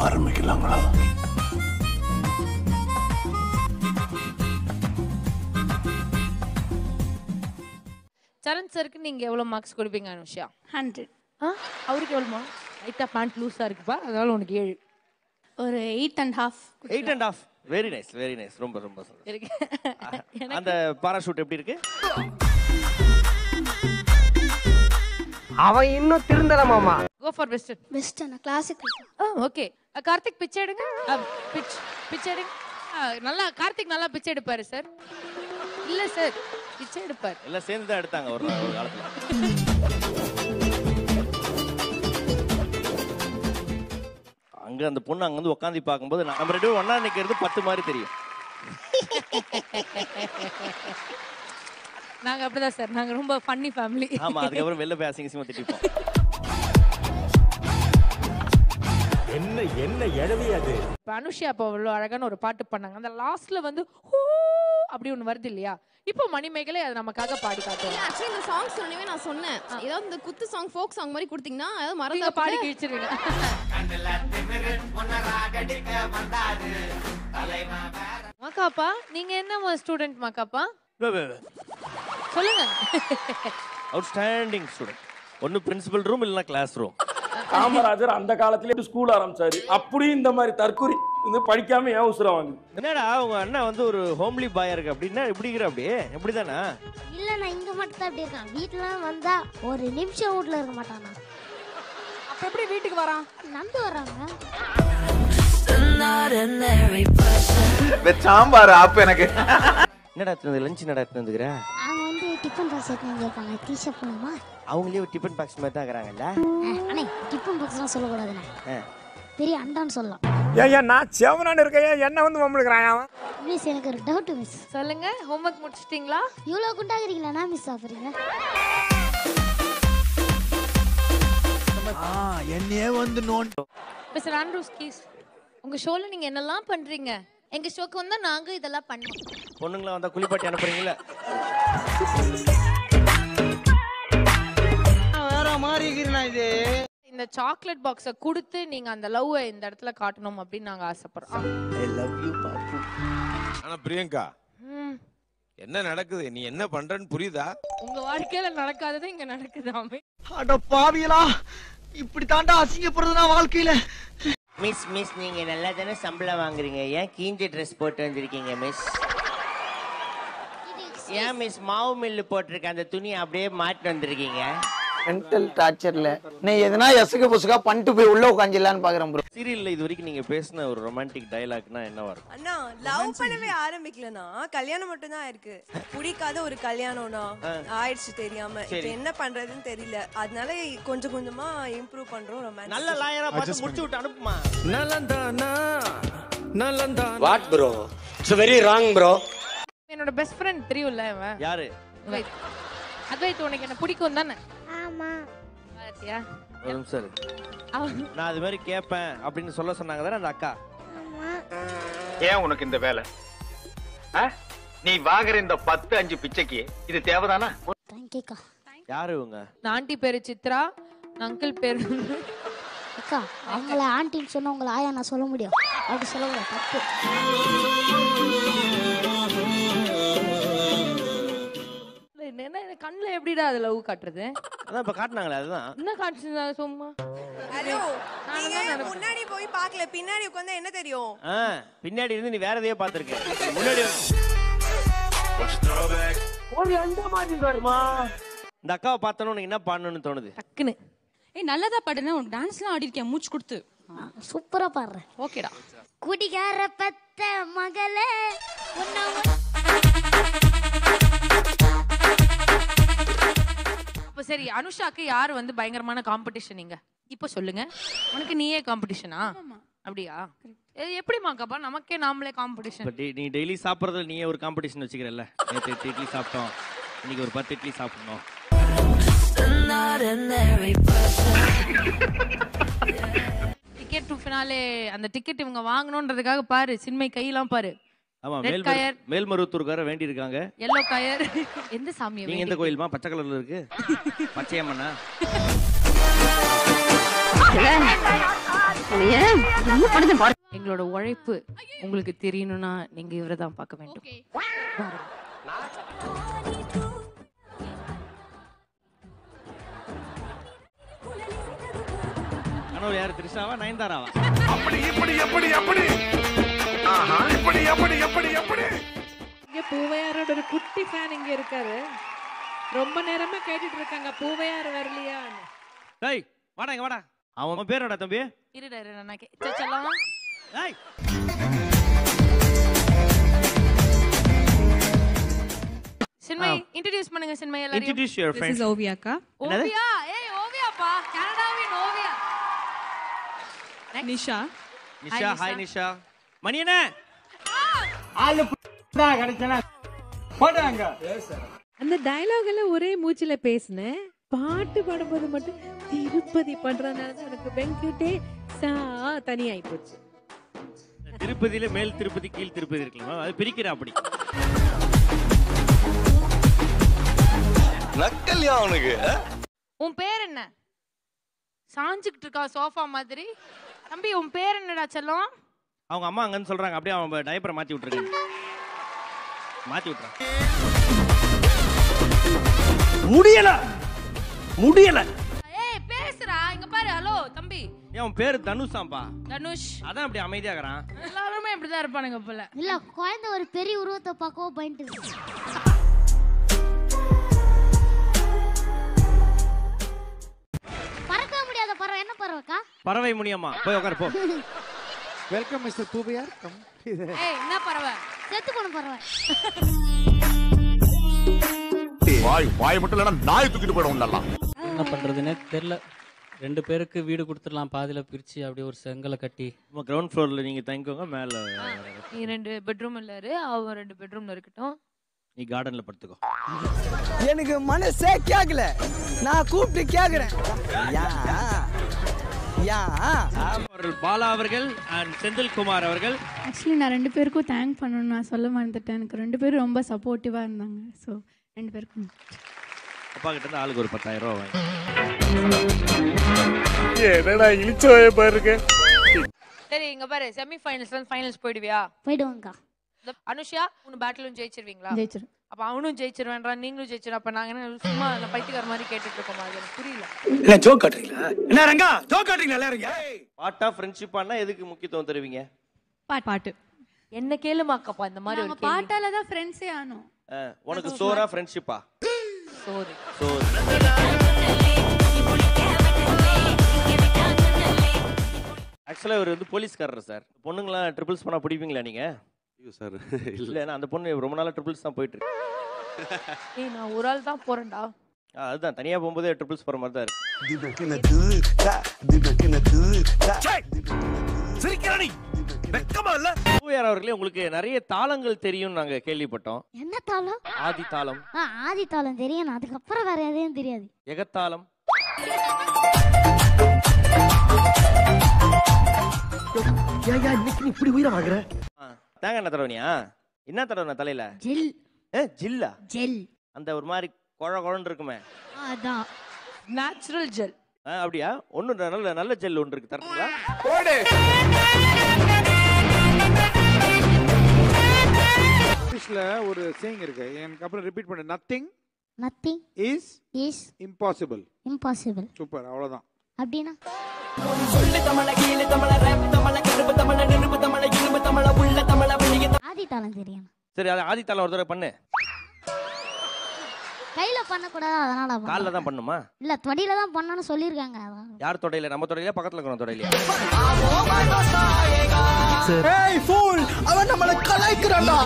ஆரம்பிக்கலாங்களா? சரண் சருக்கு நீங்க எவ்வளவு மார்க்ஸ் கொடுப்பீங்க அனுஷா? 100. அவருக்கு எவ்வளவு மார்க்ஸ்? லைட்டா பேண்ட் லூஸா இருக்குப்பா, அதனால உனக்கு 7. ஒரு 8.5. 8.5. Very nice, very nice. ரொம்ப ரொம்ப இருக்கு. அந்த பாராஷூட் எப்படி இருக்கு? அவன் இன்னும் திருந்தல மாமா. Go for western. Western classic. Okay. Karthik பிச்சை எடுங்க. பிச்சை எடுங்க. நல்லா கார்த்திக் நல்லா பிச்சை எடுப்பாரு சார். இல்ல சார், பிச்சை எடுப்பார். எல்லாம் சேர்ந்து தான் எடுத்தாங்க ஒரு காலத்துல. அங்க அந்த பொண்ணு அங்க வந்து உட்காந்து பார்க்கும்போது நம்ம ரெண்டு ஒண்ணா நிக்கிறது 10 மாதிரி தெரியும். நாங்க அப்படிதான் சார், நாங்க ரொம்ப ஃபன்னி ஃபேமிலி. ஆமா, அதுக்கப்புறம் வெளில போய் அசிங்கமா திட்டிப்போம். என்ன என்ன எழவி அது? அனுஷியா அப்போ அவ்வளோ அழகான ஒரு பாட்டு பண்ணாங்க. அந்த லாஸ்ட்ல வந்து ஹூ அப்படி ஒன்று வருது இல்லையா? இப்போ மணிமேகலை அது நமக்காக பாடி காட்டுவோம். ஆக்சுவலி இந்த சாங் சொன்னவே நான் சொன்னேன், ஏதாவது இந்த குத்து சாங் ஃபோக் சாங் மாதிரி கொடுத்தீங்கன்னா அதாவது மறந்தா பாடி கிழிச்சிருங்க. மாக்காப்பா, நீங்க என்ன ஸ்டூடெண்ட் மாக்காப்பா? சொல்லுங்க. Outstanding student. ஒன்னு பிரின்சிபல் ரூம் இல்லனா கிளாஸ் ரூம். காமராஜர் அந்த காலத்திலே ஸ்கூல் ஆரம்பிச்சாரு. அப்படியும் இந்த மாதிரி தற்குறி இந்த படிக்காம ஏன் உசுரம் வாங்குது? என்னடா உங்க அண்ணன் வந்து ஒரு ஹோம்லி பாயா இருக்கு அப்படின்னா இப்படிங்கிற அப்படியே எப்படிதானா? இல்ல, நான் இங்க மட்டும் தான் அப்படி இருக்கேன். வீட்ல வந்தா ஒரு நிமிஷம் வீட்ல இருக்க மாட்டானா. அப்ப எப்படி வீட்டுக்கு வரான்? நந்து வர்றாங்க. சாம்பார் ஆப் எனக்கு. என்னடா லஞ்ச் நடந்துக்கிற? அவங்க வந்து டிஃபன் பாக்ஸ் எடுத்து இருக்காங்க. டீஷர்ட் பண்ணுமா? அவங்களே ஒரு டிஃபன் பாக்ஸ் மாதிரி தான் இருக்கறாங்கல்ல. அண்ணே, டிஃபன் பாக்ஸ்லாம் சொல்லக்கூடாதுண்ணே. பெரிய அண்டான்னு சொல்லலாம். ஏன் நான் செவனான்னு இருக்கேன், என்ன வந்து மம்முழுக்கிறான் அவன்? மிஸ், எனக்கு ஒரு டவுட் மிஸ். சொல்லுங்க, ஹோம்வொர்க் முடிச்சிட்டீங்களா? இவ்வளோ குண்டாகிறீங்களா? நான் மிஸ் ஆஃபறீங்க. என்னையே வந்து மிஸ்டர் ஆண்ட்ரூஸ் கீஸ், உங்க ஷோல நீங்க என்னெல்லாம் பண்றீங்க? எங்க ஷோக்கு வந்தா நாங்க இதெல்லாம் பண்ணுவோம். பொண்ணுங்கள வந்தா குளிப்பாட்டி அனுப்புறீங்களா? வேற மாதிரி இருக்கீங்களா இது? இந்த சாக்லேட் பாக்ஸை கொடுத்து நீங்க அந்த லவ் இந்த இடத்துல காட்டணும் அப்படின்னு நாங்க ஆசைப்படுறோம். I love you பாப்பு. ஆனா பிரியங்கா, என்ன நடக்குது? நீ என்ன பண்றன்னு புரியுதா? உங்க வாழ்க்கையில நடக்காதது இங்க நடக்குதாமே. அட பாவியலா, இப்படி தாண்டா அசிங்கப்படுறதுனா வாழ்க்கையில. மிஸ் நீங்க நல்லா தானே சம்பளம் வாங்குறீங்க, ஏன் கீஞ்ச ட்ரெஸ் போட்டு வந்திருக்கீங்க மிஸ்? ஏன் மிஸ் மாவு மில்லு போட்டிருக்க அந்த துணி அப்படியே மாட்டி வந்திருக்கீங்க? மென்டல் டார்ச்சர்ல நீ எதனா எசுக புசுகா பண்ணிட்டு போய் உள்ள உட்காந்துலான்னு பாக்குறேன் ப்ரோ. சீரியல்ல இது வரைக்கும் நீங்க பேசின ஒரு ரொமான்டிக் டயலாக்னா என்னவா இருக்கும்? அண்ணா, லவ் பண்ணவே ஆரம்பிக்கலனா கல்யாணம் மட்டும் தான் இருக்கு. பிடிக்காத ஒரு கல்யாணம்னா ஆயிடுச்சு தெரியாம. இப்போ என்ன பண்றதுன்னு தெரியல, அதனால கொஞ்சம் கொஞ்சமா இம்ப்ரூவ் பண்றோம். ரொமான்ஸ் நல்ல லாயரா பார்த்து முடிச்சு விட்டு அனுப்புமா. What bro? It's very wrong bro. என்னோட பெஸ்ட் ஃப்ரெண்ட் தெரியும்ல அவன். யாரு? அத்வைத், உனக்கு என்ன பிடிக்கும் தானே? ஆமா. பாத்தியா? ஒரு நிமிஷம். நான் அது மாதிரி கேட்பேன் அப்படின்னு சொல்ல சொன்னாங்க தானே அந்த அக்கா? ஏன் உனக்கு இந்த வேலை? நீ வாங்குற இந்த 10-5 பிச்சைக்கு இது தேவைதானா? தேங்க்யூக்கா. யாரு இவங்க? ஆண்டி பேரு சித்ரா, அங்கிள் பேரு அக்கா. அவங்கள ஆண்டின்னு சொன்னா உங்களை ஆயா நான் சொல்ல முடியும்? அப்படி சொல்லக்கூடாது, தப்பு. என்ன கண்ணுல எப்படிடா அது லவ் காட்டுறது? அதான் இப்ப காட்டுனாங்களே, அதுதான். என்ன காட்டுச்சுங்க சும்மா? ஹலோ, நீங்க முன்னாடி போய் பார்க்கல, பின்னாடி உட்கார்ந்தா என்ன தெரியும்? பின்னாடி இருந்து நீ வேற எதையோ பாத்துருக்க. முன்னாடி ஒரு அண்ட மாதிரி வருமா? இந்த அக்காவை பார்த்தோன்னு உனக்கு என்ன பண்ணணும்னு தோணுது? டக்குன்னு நல்லதா பாடுன, உனக்கு டான்ஸ்லாம் ஆடி இருக்கேன் மூச்சு கொடுத்து. சூப்பரா பாடுறேன். ஓகேடா. குடிகார பத்த மகளே அப்ப சரி, அனுஷாக்கு யாரு வந்து பயங்கரமான காம்படிஷன்? நீங்க இப்ப சொல்லுங்க. உனக்கு நீயே காம்படிஷனா? அப்படியா? எப்படிமாக்கப்பா நமக்கே நாமளே காம்படிஷன்? நீ டெய்லி சாப்பிட்றதுல நீயே ஒரு காம்படிஷன் வச்சுக்கிறல்ல. நேற்று 8 இட்லி சாப்பிட்டோம், இன்னைக்கு ஒரு 10 இட்லி சாப்பிடணும். டிக்கெட் டு ஃபினாலே, அந்த டிக்கெட் இவங்க வாங்கணும்ன்றதுக்காக பாரு, சின்மை கையெல்லாம் பாரு. ஆமா, மேல்மருவத்தூர்கார வேண்டி இருக்காங்க. Yellow coir. எந்த சாமி? நீங்க எந்த கோயில்மா? பச்சை கலர்ல இருக்கு. பச்சையம்மனா? எங்களோட உழைப்பு உங்களுக்கு தெரியணும்னா நீங்க இவரை தான் பார்க்க வேண்டும். கனவு யாரு, த்ரிஷாவா நயன்தாராவா? இங்க பூவையாரோட ஒரு குட்டி ஃபேன் இங்க இருக்காரு. ரொம்ப நேரமா கேட்டுட்டு இருக்காங்க பூவையார் வரலையான்னு. டேய் வாடா இங்க வாடா. அவன் பேரோட தம்பி இருடா நான் செல்லலாம். டேய் சின்மை இன்ட்ரோ듀ce பண்ணுங்க. சின்மை எல்லாரையும் introduce your friend. This is Ovia அக்கா. ஓவியா. ஏய் ஓவியாப்பா, கனடாவின் ஓவியா. நிஷா. நிஷா, ஹாய் நிஷா. மணியனே அந்த டயலாக் எல்லாம் ஒரே மூச்சில பேசினேன். பாட்டு பாடும்போது மட்டும் திருப்பதி பண்றதுனால தான் எனக்கு வெங்கடே சா தனியாயி போச்சு. திருப்பதியில மேல் திருப்பதி கீழ் திருப்பதி இருக்கலாம், அது பிரிக்கிற அப்படி. நக்கல்யா அவனுக்கு. உன் பேர் என்ன? சாஞ்சுக்கிட்டு இருக்கா சோஃபா மாதிரி. தம்பி உன் பேர் என்னடா செல்லம்? அவங்க அம்மா அங்கன்னு சொல்றாங்க, அப்படியே அவன் டைப்பரை மாத்தி விட்டுருக்காங்க. மாத்தி விட்டுறான். முடியல. ஏய் பேசுடா, இங்க பாரு. ஹலோ தம்பி. அவன் பேரு தனுஷாம்பா. தனுஷ். அதான் அப்படி அமைதியாகறான். எல்லாருமே இப்படிதான் இருப்பானுங்க போல. இல்ல குழந்தை ஒரு பெரிய உருவத்தை பார்க்கவும் பயந்து. பறக்க முடியாத பறவை என்ன பறவைக்கா? பறவை முடியுமா? போய் உட்காரு போ. Welcome mister Poovaiyar. கம். ஏய் என்ன பறவை? செத்து போன பறவை. வாய் மட்டும் இல்லனா நாய் தூக்கிட்டு போய்டும் நல்லா. என்ன பண்றதுன்னே தெரியல. 2 பேருக்கு வீடு கொடுத்துடலாம், பாதியில பிரிச்சு அப்படியே ஒரு செங்கலை கட்டி. கிரவுண்ட் ஃப்ளோர்ல நீங்க தங்கிக்கோங்க, மேல நீ 2 பெட்ரூம் இல்லாரு, அவன் 2 பெட்ரூம்ல இருக்கட்டும். நீ கார்டன்ல படுத்துக்கோ. எனக்கு மனசே கேக்கல, நான் கூப்பிட்டு கேக்குறேன். பாலா அவர்கள் அண்ட் செந்தில் குமார் அவர்கள். ஆக்சுவலி நான் 2 பேருக்கும் தேங்க் பண்ணணும், நான் சொல்ல மறந்துட்டேன். எனக்கு 2 பேரும் ரொம்ப சப்போர்ட்டிவாக இருந்தாங்க. ஸோ 2 பேருக்கும் அப்பா கிட்ட இருந்து ஆளுக்கு ஒரு 10,000 ரூபாய் வாங்கி. என்னடா இழிச்சோய பாருங்க. சரி இங்க பாரு, செமி ஃபைனல்ஸ் ஃபைனல்ஸ் போயிடுவியா? போயிடுவாங்கக்கா. அனுஷா உன் பேட்டிலும் ஜெயிச்சிருவீங்களா? ஜெயிச்சிரும். அப்ப அவனும் ஜெயிச்சிருவேன்றா, நீங்களும் ஜெயிச்சிரு. அப்ப நாங்க என்ன சும்மா பைத்தியக்கார மாதிரி கேட்டுட்டு இருக்கோமா? அது எனக்கு புரியல. என்ன ஜோக் காட்டுறீங்களா? என்ன ரங்கா ஜோக் காட்டுறீங்களா எல்லாரும்? பாட்டா ஃப்ரெண்ட்ஷிப்பானா எதுக்கு முக்கியத்துவம் தருவீங்க? பாட்டு என்ன கேளுமாக்கப்பா இந்த மாதிரி ஒரு கேள்வி. பாட்டால தான் ஃப்ரெண்ட்ஸே ஆனோம். உனக்கு சோரா ஃப்ரெண்ட்ஷிப்பா? சோறு. சோறு. ஆக்சுவலா இவர் வந்து போலீஸ்காரர் சார். பொண்ணுங்களா ட்ரிபிள்ஸ் பண்ணா பிடிப்பீங்களா நீங்க? ஐயோ சார் இல்ல, அந்த பொண்ணு ரொம்ப நாளா ட்ரிபிள்ஸ் தான் போயிட்டு இருக்கு. ஏய் நான் ஒரு ஆள் தான் போறேன்டா. அதுதான் தனியா போகும்போது ட்ரிபிள்ஸ் போற மாதிரி தான் இருக்கு. பூவையார் அவர்களே, உங்களுக்கு நிறைய தாளங்கள் தெரியும் நாங்க கேள்விப்பட்டோம். என்ன தாளம்? ஆதி தாளம். ஆதி தாளம் தெரியும், அதுக்கப்புறம் வேற எதையும் தெரியாது. எகத்தாளம். இன்னைக்கு இப்படி உயிரை வாங்குற? தேங்க என்ன தடவனியா? என்ன தடவன தலையில? ஜெல். ஜில்லா? ஜெல். அந்த ஒரு மாதிரி குழன்னு இருக்குமே, அதான் நேச்சுரல் ஜெல். அப்படியா? ஒண்ணு நல்ல நல்ல ஜெல் ஒன்று இருக்கு, தரீங்களா? இங்கிலீஷ்ல ஒரு சேயிங் இருக்கு, எனக்கு அப்புறம் ரிப்பீட் பண்ணு. Nothing is impossible. Impossible. Super, அவ்வளவுதான். அப்படினா ஆதி தாளம் தெரியும். சரி, அது ஆதி தாளம் ஒரு தடவை பண்ணு. கையில பண்ண கூடாது, அதனால கால்ல தான் பண்ணுமா? இல்ல தொடையில தான் பண்ணனும் சொல்லிருக்காங்க. யார் தொடையில? நம்ம தொடையில, பக்கத்துல இருக்கற தொடையில? ஏய் ஃபூல், அவன் நம்மள கலாய்க்கறான்டா.